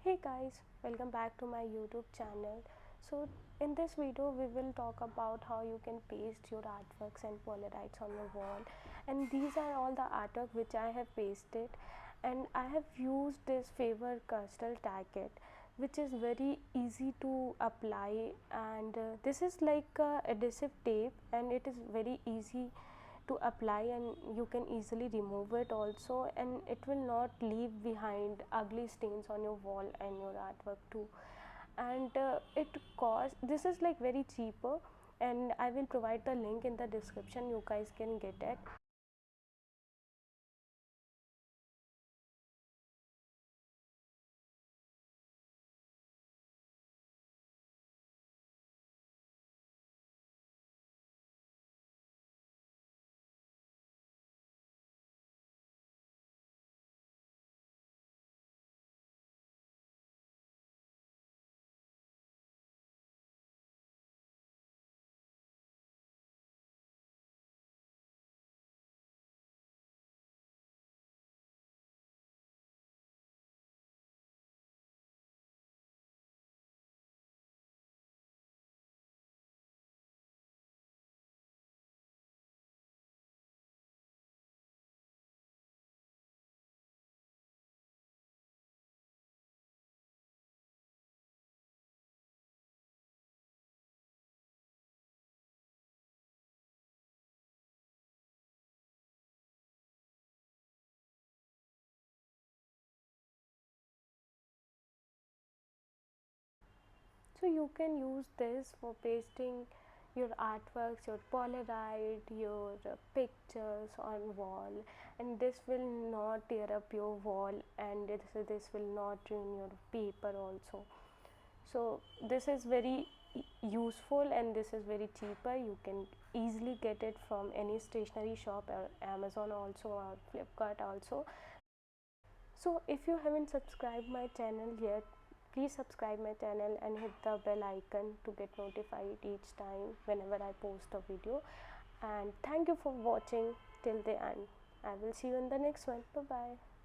Hey guys, welcome back to my YouTube channel. So in this video we will talk about how you can paste your artworks and polaroids on your wall, and these are all the artwork which I have pasted, and I have used this Faber castell tack which is very easy to apply, and this is like adhesive tape and it is very easy to apply, and you can easily remove it also, and it will not leave behind ugly stains on your wall and your artwork too. And it costs, this is like very cheaper, and I will provide the link in the description, you guys can get it. So you can use this for pasting your artworks, your polaroid, your pictures on wall, and this will not tear up your wall, and this will not ruin your paper also. So this is very useful, and this is very cheaper. You can easily get it from any stationery shop or Amazon also, or Flipkart also. So if you haven't subscribed my channel yet, please subscribe my channel and hit the bell icon to get notified each time whenever I post a video. And thank you for watching till the end. I will see you in the next one. Bye bye.